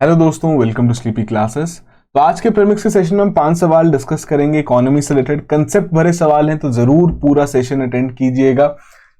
Hello दोस्तों, welcome to sleepy classes. तो आज के प्रीमिक्स के सेशन में हम 5 सवाल डिस्कस करेंगे। इकोनॉमी से रिलेटेड कंसेप्ट भरे सवाल हैं, तो जरूर पूरा सेशन अटेंड कीजिएगा।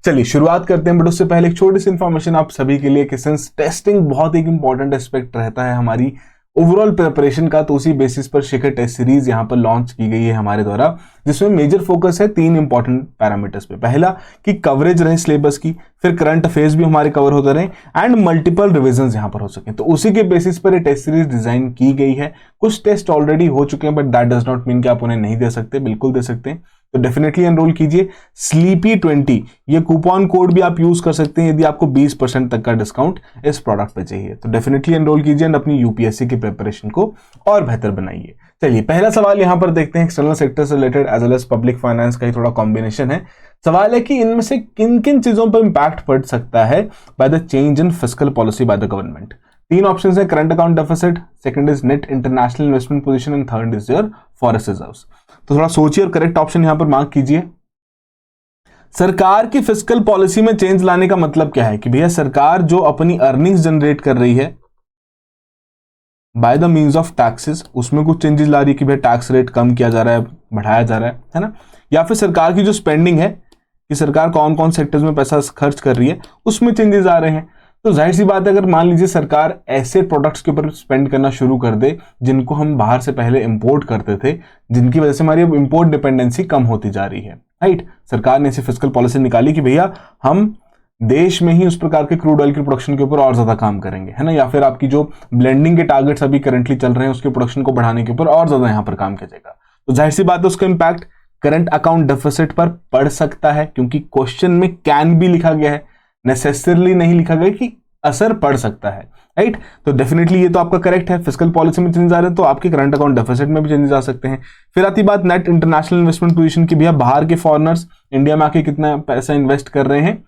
चलिए शुरुआत करते हैं, बट उससे पहले एक छोटी सी इन्फॉर्मेशन आप सभी के लिए कि सिंस टेस्टिंग बहुत एक इंपॉर्टेंट एस्पेक्ट रहता है हमारी ओवरऑल प्रिपरेशन का, तो उसी बेसिस पर शिखर टेस्ट सीरीज यहाँ पर लॉन्च की गई है हमारे द्वारा, जिसमें मेजर फोकस है 3 इंपॉर्टेंट पैरामीटर्स पे। पहला कि कवरेज रहे सिलेबस की, फिर करंट अफेयर्स भी हमारे कवर होते रहे एंड मल्टीपल रिविजन्स यहाँ पर हो सके। तो उसी के बेसिस पर ये टेस्ट सीरीज डिजाइन की गई है। कुछ टेस्ट ऑलरेडी हो चुके हैं, but that does not mean कि आप उन्हें नहीं दे सकते, बिल्कुल दे सकते हैं। तो डेफिनेटली एनरोल कीजिए। स्लीपी20 ये कूपन कोड भी आप यूज कर सकते हैं यदि आपको 20% तक का डिस्काउंट इस प्रोडक्ट पे चाहिए। तो डेफिनेटली एनरोल कीजिए एंड अपनी यूपीएससी की प्रिपरेशन को और बेहतर बनाइए। चलिए पहला सवाल यहां पर देखते हैं। एक्सटर्नल सेक्टर से related as well as public finance का ही थोड़ा कॉम्बिनेशन है। सवाल है कि इनमें से किन किन चीजों पर इंपैक्ट पड़ सकता है by the change in fiscal policy by the government. 3 option है, current account deficit, second is net international investment position and third is your forex reserves. तो थोड़ा सोचिए और करेक्ट ऑप्शन यहां पर मार्क कीजिए। सरकार की फिस्कल पॉलिसी में चेंज लाने का मतलब क्या है कि भैया सरकार जो अपनी अर्निंग्स जनरेट कर रही है by the means of taxes, उसमें कुछ चेंजेस ला रही है कि भैया टैक्स रेट कम किया जा रहा है, बढ़ाया जा रहा है ना, या फिर सरकार की जो स्पेंडिंग है कि सरकार कौन कौन सेक्टर्स में पैसा खर्च कर रही है उसमें चेंजेस आ रहे हैं। तो जाहिर सी बात है, अगर मान लीजिए सरकार ऐसे प्रोडक्ट्स के ऊपर स्पेंड करना शुरू कर दे जिनको हम बाहर से पहले इंपोर्ट करते थे, जिनकी वजह से हमारी अब इंपोर्ट डिपेंडेंसी कम होती जा रही है, राइट। सरकार ने ऐसी फिस्कल पॉलिसी निकाली कि भैया हम देश में ही उस प्रकार के क्रूड ऑयल की प्रोडक्शन के ऊपर और ज्यादा काम करेंगे, है ना, या फिर आपकी जो ब्लेंडिंग के टारगेट्स अभी करंटली चल रहे हैं उसके प्रोडक्शन को बढ़ाने के ऊपर और ज्यादा यहां पर काम किया जाएगा। तो जाहिर सी बात है उसका इंपैक्ट करंट अकाउंट डेफिसिट पर पड़ सकता है, क्योंकि क्वेश्चन में कैन भी लिखा गया है, नेसेसरली नहीं लिखा गया कि असर पड़ सकता है, राइट। तो डेफिनेटली ये तो आपका करेक्ट है। फिस्कल पॉलिसी में चेंजेस आ रहे हैं तो आपके करंट अकाउंट डेफिसिट में भी चेंजेस आ सकते हैं। फिर आती बात नेट इंटरनेशनल इन्वेस्टमेंट पोजीशन की, भैया बाहर के फॉरेनर्स इंडिया में आके कितना पैसा इन्वेस्ट कर रहे हैं,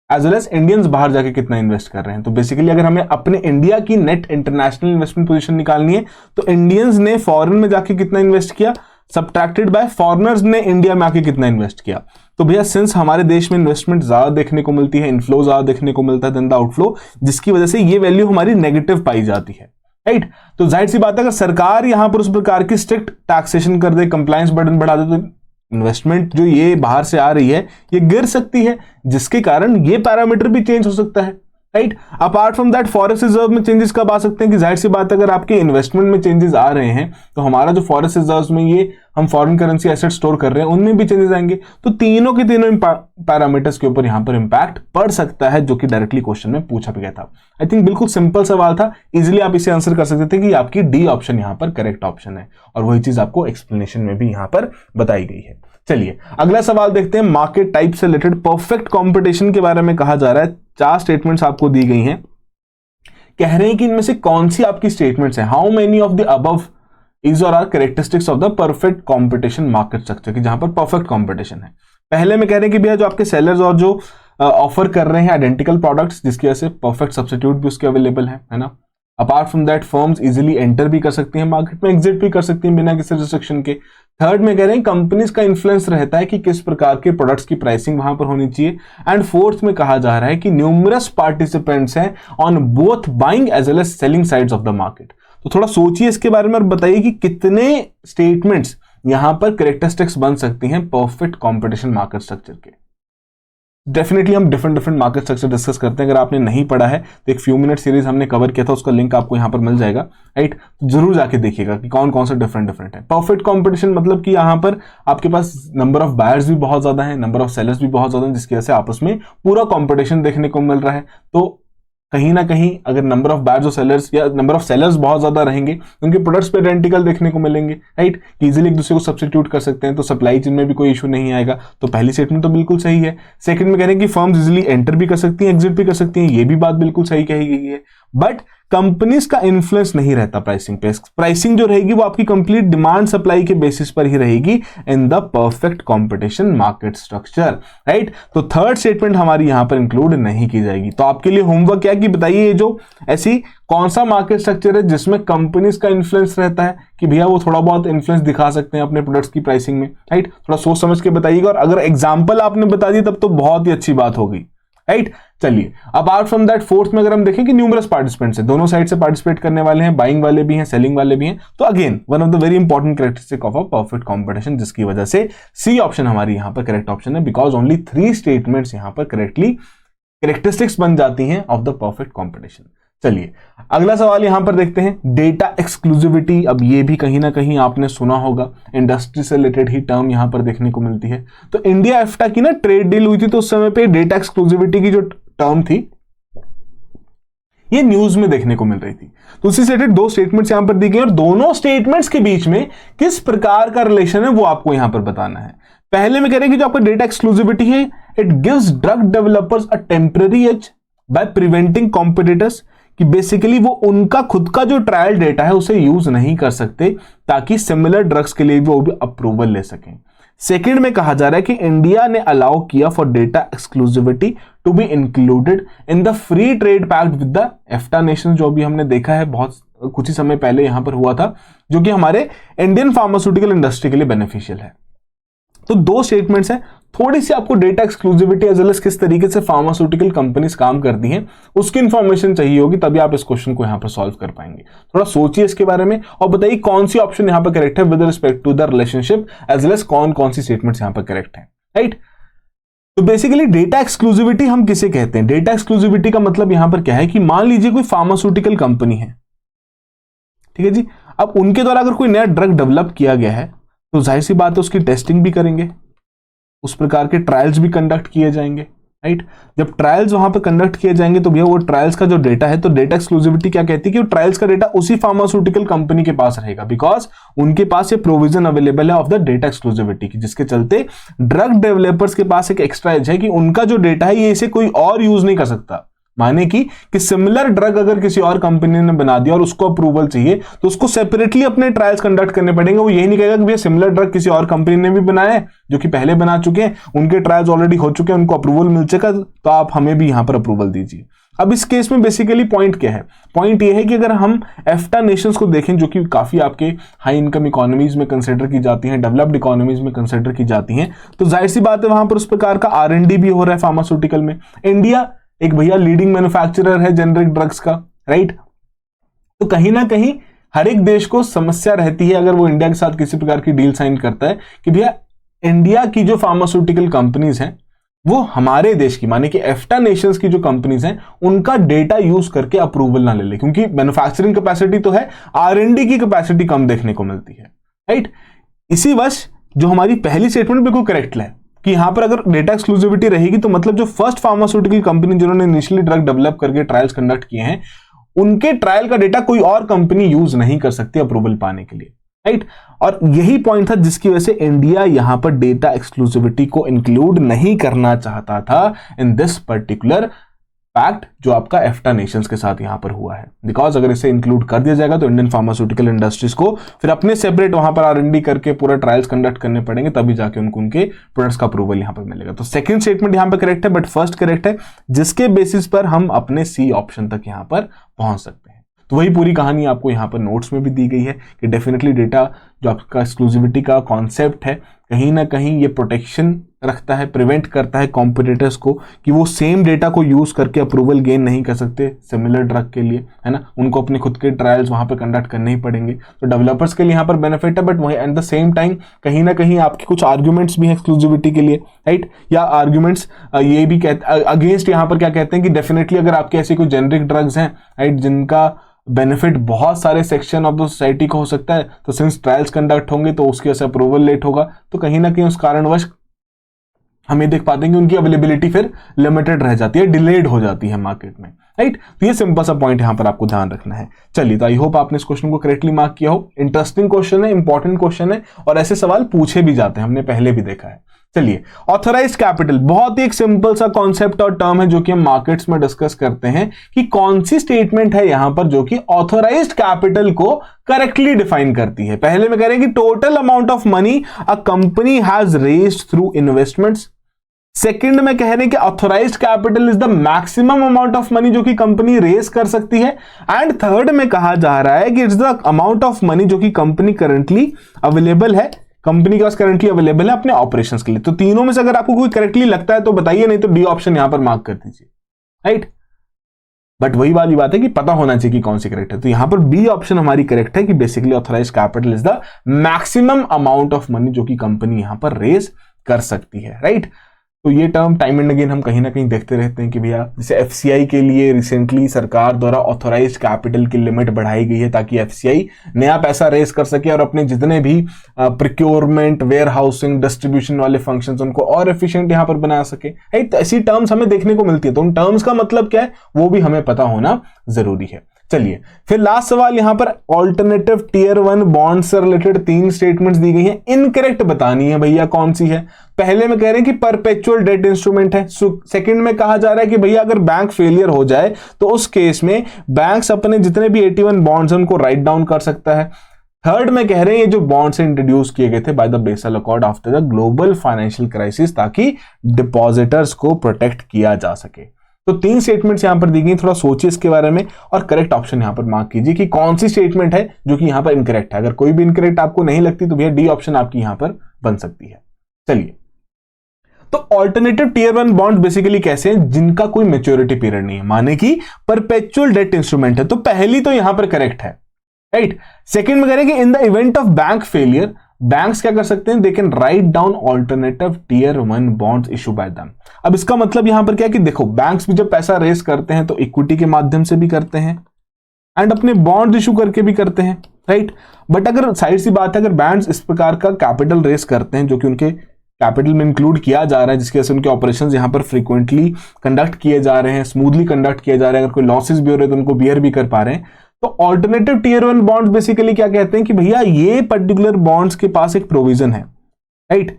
एज वेल एज इंडियंस बाहर जाके कितना इन्वेस्ट कर रहे हैं। तो बेसिकली अगर हमें अपने इंडिया की नेट इंटरनेशनल इन्वेस्टमेंट पोजीशन निकालनी है तो इंडियंस ने फॉरेन में जाके कितना इन्वेस्ट किया, सबट्रैक्टेड बाय फॉरेनर्स ने इंडिया में आके कितना इन्वेस्ट किया। तो भैया सिंस हमारे देश में इन्वेस्टमेंट ज्यादा देखने को मिलती है, इनफ्लो ज्यादा देखने को मिलता है देन द आउटफ्लो, जिसकी वजह से ये वैल्यू हमारी नेगेटिव पाई जाती है, राइट। तो जाहिर सी बात है, अगर सरकार यहां पर उस प्रकार की स्ट्रिक्ट टैक्सेशन कर दे, कंप्लायंस बर्डन बढ़ा दे, तो इन्वेस्टमेंट जो ये बाहर से आ रही है ये गिर सकती है, जिसके कारण ये पैरामीटर भी चेंज हो सकता है, right. Apart from that forest reserve में चेंजेस कब आ सकते हैं कि जाहिर सी बात है, अगर आपके इन्वेस्टमेंट में चेंजेस आ रहे हैं तो हमारा जो फॉरेस्ट रिजर्व में ये हम फॉरेन करेंसी एसेट स्टोर कर रहे हैं उनमें भी चेंजेस आएंगे। तो तीनों के तीनों पैरामीटर्स के ऊपर यहां पर इंपैक्ट पड़ सकता है, जो कि डायरेक्टली क्वेश्चन में पूछा भी गया था। आई थिंक बिल्कुल सिंपल सवाल था, इजिली आप इसे आंसर कर सकते थे कि आपकी डी ऑप्शन यहां पर करेक्ट ऑप्शन है, और वही चीज आपको एक्सप्लेनेशन में भी यहां पर बताई गई है। चलिए अगला सवाल देखते हैं। मार्केट टाइप से रिलेटेड परफेक्ट कंपटीशन के बारे में कहा जा रहा है। 4 स्टेटमेंट्स आपको दी गई हैं, कह रहे हैं कि इनमें से कौन सी आपकी स्टेटमेंट्स हैं, how many of the above is or are characteristics of the perfect competition market structure, की जहां पर परफेक्ट कंपटीशन है। पहले में कह रहे हैं कि भैया जो आपके सेलर्स और जो ऑफर कर रहे हैं आइडेंटिकल प्रोडक्ट्स, जिसकी वजह से परफेक्ट सब्स्टिट्यूट भी उसके अवेलेबल है ना। Apart from that firms easily enter भी कर सकती हैं मार्केट में, एग्जिट भी कर सकती हैं बिना किसी रिस्ट्रिक्शन के। थर्ड में कह रहे हैं कंपनीज का इन्फ्लुएंस रहता है कि किस प्रकार के प्रोडक्ट्स की प्राइसिंग वहां पर होनी चाहिए। एंड फोर्थ में कहा जा रहा है कि न्यूमरस पार्टिसिपेंट्स हैं on both buying as well as selling sides of the market. तो थोड़ा सोचिए इसके बारे में और बताइए कि कितने स्टेटमेंट्स यहां पर कैरेक्टरिस्टिक्स बन सकती हैं परफेक्ट कंपटीशन मार्केट स्ट्रक्चर के। डेफिनेटली हम डिफरेंट मार्केट स्ट्रक्चर डिस्कस करते हैं, अगर आपने नहीं पढ़ा है तो एक फ्यू मिनट सीरीज हमने कवर किया था, उसका लिंक आपको यहां पर मिल जाएगा, राइट। जरूर जाके देखिएगा कि कौन कौन से डिफरेंट है। परफेक्ट कंपटीशन मतलब कि यहां पर आपके पास नंबर ऑफ बायर्स भी बहुत ज्यादा है, नंबर ऑफ सेलर्स भी बहुत ज्यादा है, जिसकी वजह से आपस में पूरा कंपटीशन देखने को मिल रहा है। तो कहीं ना कहीं अगर नंबर ऑफ बायर्स और सेलर्स या नंबर ऑफ सेलर्स बहुत ज्यादा रहेंगे, उनके प्रोडक्ट्स पे आइडेंटिकल देखने को मिलेंगे, राइट, इजीली एक दूसरे को सब्स्टिट्यूट कर सकते हैं, तो सप्लाई चेन में भी कोई इशू नहीं आएगा। तो पहली स्टेटमेंट तो बिल्कुल सही है। सेकंड में कह रहे हैं कि फर्म्स इजीली एंटर भी कर सकती हैं, एग्जिट भी कर सकती हैं, ये भी बात बिल्कुल सही कही गई है। बट कंपनीज का इन्फ्लुएंस नहीं रहता प्राइसिंग पे। प्राइसिंग जो रहेगी वो आपकी कंप्लीट डिमांड सप्लाई के बेसिस पर ही रहेगी in the perfect competition market structure, right. तो थर्ड स्टेटमेंट हमारी यहां पर इंक्लूड नहीं की जाएगी। तो आपके लिए होमवर्क क्या कि बताइए ये जो ऐसी कौन सा मार्केट स्ट्रक्चर है जिसमें कंपनीज का इन्फ्लुएंस रहता है कि भैया वो थोड़ा बहुत इन्फ्लुएंस दिखा सकते हैं अपने प्रोडक्ट्स की प्राइसिंग में, राइट। थोड़ा सोच समझ के बताइएगा, और अगर एग्जाम्पल आपने बता दी तब तो बहुत ही अच्छी बात होगी, राइट। चलिए, अपार्ट फ्रॉम दैट फोर्थ में अगर हम देखें कि न्यूमरस पार्टिसिपेंट्स हैं, दोनों साइड से पार्टिसिपेट करने वाले हैं, बाइंग वाले भी हैं, सेलिंग वाले भी हैं, तो again one of the very important characteristic of a perfect competition, जिसकी वजह से सी ऑप्शन हमारी यहां पर करेक्ट ऑप्शन है, बिकॉज ओनली 3 स्टेटमेंट्स यहां पर करेक्टली कैरेक्टरिस्टिक्स बन जाती हैं ऑफ द परफेक्ट कॉम्पिटिशन। चलिए, अगला सवाल यहां पर देखते हैं, डेटा एक्सक्लूसिविटी। अब ये भी कहीं ना कहीं आपने सुना होगा, इंडस्ट्री से रिलेटेड ही टर्म यहां पर देखने को मिलती है। तो इंडिया एफ्टा की ना ट्रेड डील हुई थी, तो उस समय पे डेटा एक्सक्लूसिविटी की जो टर्म थी ये न्यूज में देखने को मिल रही थी। तो उससे रिलेटेड 2 स्टेटमेंट्स यहां पर दी गई और दोनों स्टेटमेंट्स के बीच में किस प्रकार का रिलेशन है वो आपको यहां पर बताना है। पहले में कह रहे हैं कि जो आपका डेटा एक्सक्लूसिविटी है, it gives drug developers a temporary edge by preventing competitors, कि बेसिकली वो उनका खुद का जो ट्रायल डेटा है उसे यूज नहीं कर सकते ताकि सिमिलर ड्रग्स के लिए वो भी अप्रूवल ले सकें। सेकंड में कहा जा रहा है कि इंडिया ने अलाउ किया for data exclusivity to be included in the free trade pact with the EFTA nation, जो भी हमने देखा है बहुत कुछ ही समय पहले यहां पर हुआ था, जो कि हमारे इंडियन फार्मास्यूटिकल इंडस्ट्री के लिए बेनिफिशियल है। तो 2 स्टेटमेंट्स हैं, थोड़ी सी आपको data exclusivity as well as किस तरीके से फार्मास्यूटिकल कंपनीज काम करती हैं उसकी इंफॉर्मेशन चाहिए होगी, तभी आप इस क्वेश्चन को यहां पर सॉल्व कर पाएंगे। थोड़ा सोचिए इसके बारे में और बताइए कौन सी ऑप्शन यहां पर करेक्ट है with respect to the relationship, as well as कौन सी स्टेटमेंट्स यहां पर करेक्ट है, राइट। तो बेसिकली डेटा एक्सक्लूसिविटी हम किसे कहते हैं? डेटा एक्सक्लूसिविटी का मतलब यहां पर क्या है कि मान लीजिए कोई फार्मास्यूटिकल कंपनी है, ठीक है जी, अब उनके द्वारा अगर कोई नया ड्रग डेवलप किया गया है तो जाहिर सी बात है उसकी टेस्टिंग भी करेंगे, उस प्रकार के ट्रायल्स भी कंडक्ट किए जाएंगे, राइट। जब ट्रायल्स वहां पे कंडक्ट किए जाएंगे तो भैया वो ट्रायल्स का जो डेटा है, तो डेटा एक्सक्लूसिविटी क्या कहती है कि वो ट्रायल्स का डेटा उसी फार्मास्यूटिकल कंपनी के पास रहेगा, बिकॉज उनके पास ये प्रोविजन अवेलेबल है ऑफ द डेटा एक्सक्लूसिविटी की, जिसके चलते ड्रग डेवलपर्स के पास एक एक्स्ट्रा एज है कि उनका जो डेटा है ये इसे कोई और यूज नहीं कर सकता। माने कि सिमिलर ड्रग अगर किसी और कंपनी ने बना दिया और उसको अप्रूवल चाहिए तो उसको सेपरेटली अपने ट्रायल्स कंडक्ट करने पड़ेंगे। वो यही नहीं कहेगा कि भैया सिमिलर ड्रग किसी और कंपनी ने भी बनाया है, जो कि पहले बना चुके हैं, उनके ट्रायल्स ऑलरेडी हो चुके हैं, उनको अप्रूवल मिल चुका, तो आप हमें भी यहां पर अप्रूवल दीजिए। अब इस केस में बेसिकली पॉइंट क्या है? पॉइंट ये है कि अगर हम एफ्टा नेशंस को देखें, जो कि काफी आपके हाई इनकम इकोनॉमीज में कंसिडर की जाती हैं, डेवलप्ड इकोनॉमीज में कंसिडर की जाती हैं, तो जाहिर सी बात है वहां पर उस प्रकार का R&D भी हो रहा है फार्मास्यूटिकल में। इंडिया एक भैया लीडिंग मैन्युफैक्चरर है जेनरिक ड्रग्स का, राइट। तो कहीं ना कहीं हर एक देश को समस्या रहती है अगर वो इंडिया के साथ किसी प्रकार की डील साइन करता है कि भैया इंडिया की जो फार्मास्यूटिकल कंपनीज हैं वो हमारे देश की, माने कि एफ्टा नेशंस की जो कंपनीज हैं उनका डेटा यूज करके अप्रूवल ना ले ले, क्योंकि मैन्युफैक्चरिंग कैपेसिटी तो है, R&D की कैपेसिटी कम देखने को मिलती है, राइट। इसी वजह जो हमारी पहली स्टेटमेंट बिल्कुल करेक्ट है कि यहां पर अगर डेटा एक्सक्लूसिविटी रहेगी तो मतलब जो फर्स्ट फार्मास्यूटिकल कंपनी जिन्होंने इनिशियली ड्रग डेवलप करके ट्रायल्स कंडक्ट किए हैं उनके ट्रायल का डेटा कोई और कंपनी यूज नहीं कर सकती अप्रूवल पाने के लिए, राइट। और यही पॉइंट था जिसकी वजह से इंडिया यहां पर डेटा एक्सक्लूसिविटी को इंक्लूड नहीं करना चाहता था इन दिस पर्टिकुलर पैक्ट जो आपका एफ्टा नेशंस के साथ यहां पर हुआ है। बिकॉज अगर इसे इंक्लूड कर दिया जाएगा तो इंडियन फार्मास्यूटिकल इंडस्ट्रीज को फिर अपने सेपरेट वहां पर R&D करके पूरा ट्रायल्स कंडक्ट करने पड़ेंगे, तभी जाके उनको उनके प्रोडक्ट्स का अप्रूवल यहां पर मिलेगा। तो सेकंड स्टेटमेंट यहां पर करेक्ट है, बट फर्स्ट करेक्ट है, जिसके बेसिस पर हम अपने सी ऑप्शन तक यहां पर पहुंच सकते हैं। तो वही पूरी कहानी आपको यहां पर नोट्स में भी दी गई है कि डेफिनेटली डेटा जो आपका एक्सक्लूसिविटी का कॉन्सेप्ट है कहीं ना कहीं ये प्रोटेक्शन रखता है, प्रिवेंट करता है कॉम्पिटिटर्स को कि वो सेम डेटा को यूज करके अप्रूवल गेन नहीं कर सकते सिमिलर ड्रग के लिए, है ना। उनको अपने खुद के ट्रायल्स वहां पे कंडक्ट करने ही पड़ेंगे। तो डेवलपर्स के लिए यहाँ पर बेनिफिट है, बट वही एट द सेम टाइम कहीं ना कहीं आपके कुछ आर्ग्यूमेंट्स भी हैं एक्सक्लूसिविटी के लिए, राइट। या आर्ग्यूमेंट्स ये भी कहते अगेंस्ट यहाँ पर क्या कहते हैं कि डेफिनेटली अगर आपके ऐसे कोई जेनरिक ड्रग्स हैं, राइट, जिनका बेनिफिट बहुत सारे सेक्शन ऑफ द सोसाइटी को हो सकता है, तो सिंस ट्रायल्स कंडक्ट होंगे तो उसकी वजह से अप्रूवल लेट होगा, तो कहीं ना कहीं उस कारणवश हम ये देख पाते हैं कि उनकी अवेलेबिलिटी फिर लिमिटेड रह जाती है, डिलेड हो जाती है मार्केट में, राइट। तो ये सिंपल सा पॉइंट यहां पर आपको ध्यान रखना है। चलिए, तो आई होप आपने इस क्वेश्चन को करेक्टली मार्क किया हो। इंटरेस्टिंग क्वेश्चन है, इंपॉर्टेंट क्वेश्चन है और ऐसे सवाल पूछे भी जाते हैं, हमने पहले भी देखा है। चलिए, ऑथराइज्ड कैपिटल बहुत ही एक सिंपल सा कॉन्सेप्ट और टर्म है जो कि हम मार्केट्स में डिस्कस करते हैं कि कौन सी स्टेटमेंट है यहां पर जो कि ऑथराइज्ड कैपिटल को करेक्टली डिफाइन करती है। पहले में कह रहे हैं कि total amount of money a company has raised through investments. Second में कह रहे हैं कि authorised capital is the maximum amount of money जो कि कंपनी रेज कर सकती है। एंड थर्ड में कहा जा रहा है कि it's the amount of money जो कि कंपनी करंटली अवेलेबल है, कंपनी के पास करंटली अवेलेबल है अपने ऑपरेशंस के लिए। तो तीनों में से अगर आपको कोई करेक्टली लगता है तो बताइए, नहीं तो डी ऑप्शन यहां पर मार्क कर दीजिए। राइट। बट वही वाली बात है कि पता होना चाहिए कि कौन सी करेक्ट है। तो यहां पर बी ऑप्शन हमारी करेक्ट है कि basically authorise capital is the maximum amount of money जो कि कंपनी यहां पर रेज कर सकती है, राइट। तो ये टर्म टाइम एंड अगेन हम कहीं ना कहीं देखते रहते हैं कि भैया जैसे एफसीआई के लिए रिसेंटली सरकार द्वारा ऑथराइज्ड कैपिटल की लिमिट बढ़ाई गई है ताकि एफसीआई नया पैसा रेज कर सके और अपने जितने भी प्रोक्योरमेंट, वेयर हाउसिंग, डिस्ट्रीब्यूशन वाले फंक्शंस उनको और एफिशिएंट यहां पर बना सके, राइट। तो ऐसी टर्म्स हमें देखने को मिलती है, तो उन टर्म्स का मतलब क्या है वो भी हमें पता होना जरूरी है। चलिए फिर लास्ट सवाल, यहां पर ऑल्टरनेटिव टियर 1 बॉन्ड से रिलेटेड 3 स्टेटमेंट्स दी गई हैं, इनकरेक्ट बतानी है भैया कौन सी है। पहले में कह रहे हैं कि परपेचुअल डेट इंस्ट्रूमेंट है। सेकंड में कहा जा रहा है कि भैया अगर बैंक फेलियर हो जाए तो उस केस में बैंक्स अपने जितने भी 81 बॉन्ड्स हैं उनको राइट डाउन कर सकता है। थर्ड में कह रहे हैं ये जो बॉन्ड्स इंट्रोड्यूस किए गए थे by the Basel accord after the global financial crisis ताकि डिपॉजिटर्स को प्रोटेक्ट किया जा सके। तो 3 स्टेटमेंट्स यहां पर दी गई, थोड़ा सोचिए इसके बारे में और करेक्ट ऑप्शन यहां पर मार्क कीजिए कि कौन सी स्टेटमेंट है जो कि यहां पर इनकरेक्ट है। अगर कोई भी इनकरेक्ट आपको नहीं लगती तो भैया डी ऑप्शन आपकी यहां पर बन सकती है। चलिए, तो ऑल्टरनेटिव टियर 1 बॉन्ड बेसिकली कैसे हैं, जिनका कोई मैच्योरिटी पीरियड नहीं है, माने कि परपेचुअल डेट इंस्ट्रूमेंट है। तो पहली तो यहां पर करेक्ट है, राइट। सेकंड में कह रहे हैं कि in the event of bank failure banks क्या कर सकते हैं, they can write down alternative tier 1 bonds issue by them. अब इसका मतलब यहां पर क्या है कि देखो बैंक्स भी जब पैसा रेस करते हैं तो इक्विटी के माध्यम से भी करते हैं एंड अपने बॉन्ड इशू करके भी करते हैं, राइट। बट अगर साइड सी बात है, अगर बैंक्स इस प्रकार का कैपिटल रेस करते हैं जो कि उनके कैपिटल में इंक्लूड किया जा रहा है, जिसकी वजह से उनके ऑपरेशंस यहां पर फ्रीक्वेंटली कंडक्ट किए जा रहे हैं, स्मूथली कंडक्ट किए जा रहे हैं, अगर कोई लॉसेस भी हो रहे हैं तो उनको बियर भी कर पा रहे हैं। तो ऑल्टरनेटिव टियर 1 बॉन्ड्स बेसिकली क्या कहते हैं कि भैया ये पर्टिकुलर बॉन्ड्स के पास एक प्रोविजन है, राइट,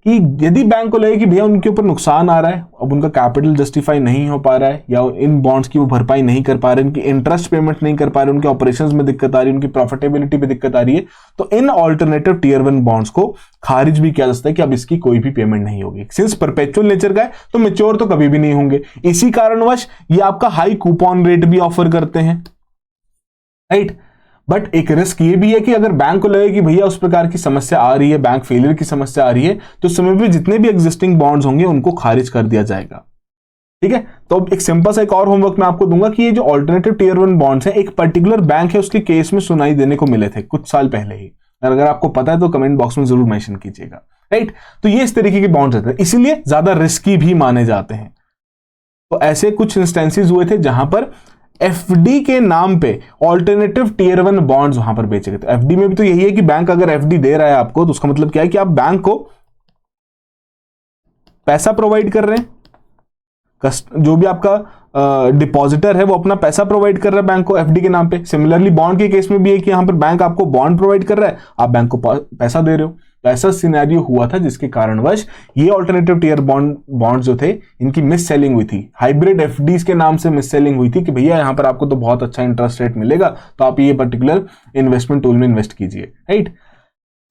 कि यदि बैंक को लगे कि भैया उनके ऊपर नुकसान आ रहा है, अब उनका कैपिटल जस्टिफाई नहीं हो पा रहा है या इन बॉन्ड्स की वो भरपाई नहीं कर पा रहे, उनकी इंटरेस्ट पेमेंट नहीं कर पा रहे, उनके ऑपरेशंस में दिक्कत आ रही है, उनकी प्रॉफिटेबिलिटी में दिक्कत आ रही है, तो इन ऑल्टरनेटिव टियर 1 बॉन्ड्स को खारिज भी किया जा सकता है कि अब इसकी कोई भी पेमेंट नहीं होगी। सिंस परपेचुअल नेचर का है तो मैच्योर तो कभी भी नहीं होंगे, इसी कारणवश ये आपका हाई कूपन रेट भी ऑफर करते हैं, राइट। बट एक रिस्क ये भी है कि अगर बैंक को लगे कि भैया उस प्रकार की समस्या आ रही है, बैंक फेलियर की समस्या आ रही है, तो उस समय पे जितने भी एग्जिस्टिंग बॉन्ड्स होंगे उनको खारिज कर दिया जाएगा, ठीक है। तो अब एक सिंपल सा एक और होमवर्क मैं आपको दूंगा कि ये जो ऑल्टरनेटिव टियर 1 बॉन्ड्स हैं, एक पर्टिकुलर बैंक है उसके केस में सुनाई देने को मिले थे कुछ साल पहले ही, अगर आपको पता है तो कमेंट बॉक्स में जरूर मेंशन कीजिएगा, राइट। तो ये इस तरीके के बॉन्ड्स रहते हैं, इसीलिए ज्यादा रिस्की भी माने जाते हैं। तो ऐसे कुछ इंस्टेंसेस हुए थे जहां पर एफडी के नाम पे ऑल्टरनेटिव टियर 1 बॉन्ड्स वहां पर बेचे गए। तो एफडी में भी तो यही है कि बैंक अगर एफडी दे रहा है आपको तो उसका मतलब क्या है कि आप बैंक को पैसा प्रोवाइड कर रहे हैं, जो भी आपका डिपॉजिटर है वो अपना पैसा प्रोवाइड कर रहा है बैंक को एफडी के नाम पे। सिमिलरली बॉन्ड के केस में भी है कि यहां पर बैंक आपको बॉन्ड प्रोवाइड कर रहा है, आप बैंक को पैसा दे रहे हो। तो ऐसा सिनेरियो हुआ था जिसके कारणवश ये ऑल्टरनेटिव टियर बॉन्ड जो थे इनकी मिस सेलिंग हुई थी, हाइब्रिड एफडीज के नाम से मिस सेलिंग हुई थी कि भैया यहां पर आपको तो बहुत अच्छा इंटरेस्ट रेट मिलेगा तो आप ये पर्टिकुलर इन्वेस्टमेंट टूल में इन्वेस्ट कीजिए, राइट।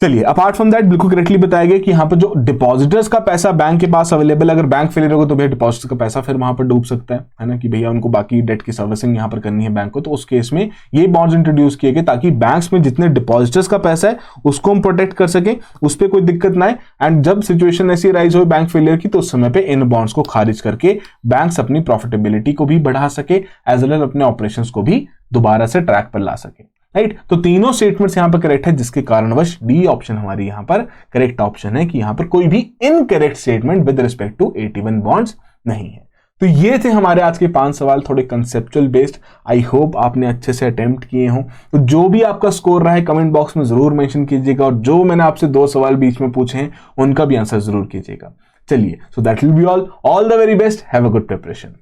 चलिए, अपार्ट फ्रॉम दैट बिल्कुल करेक्टली बताया गया कि यहां पर जो डिपॉजिटर्स का पैसा बैंक के पास अवेलेबल, अगर बैंक फेलियर होगा तो भैया डिपॉजिटर्स का पैसा फिर वहां पर डूब सकता है ना, कि भैया उनको बाकी डेट की सर्विसिंग यहां पर करनी है बैंक को। तो उस केस में ये बॉन्ड्स इंट्रोड्यूस किए गए ताकि बैंक्स में जितने डिपॉजिटर्स का पैसा है उसको हम प्रोटेक्ट कर सकें, उस पर कोई दिक्कत ना आए, एंड जब सिचुएशन ऐसी राइज हो बैंक फेलियर की तो उस समय पे इन बॉन्ड्स को खारिज करके बैंक्स अपनी प्रॉफिटेबिलिटी को भी बढ़ा सके एज वेल एज अपने ऑपरेशंस को भी दोबारा से ट्रैक पर ला सके, राइट। तो तीनों स्टेटमेंट्स यहां पर करेक्ट है, जिसके कारणवश डी ऑप्शन हमारी यहां पर करेक्ट ऑप्शन है कि यहां पर कोई भी incorrect statement with respect to 81 bonds नहीं है। तो ये थे हमारे आज के 5 सवाल, थोड़े कंसेप्चुअल बेस्ड। आई होप आपने अच्छे से अटेम्प्ट किए हों। तो जो भी आपका स्कोर रहा है कमेंट बॉक्स में जरूर मेंशन कीजिएगा, और जो मैंने आपसे 2 सवाल बीच में पूछे हैं उनका भी आंसर जरूर कीजिएगा। चलिए, so that will be all the very best, have a good preparation.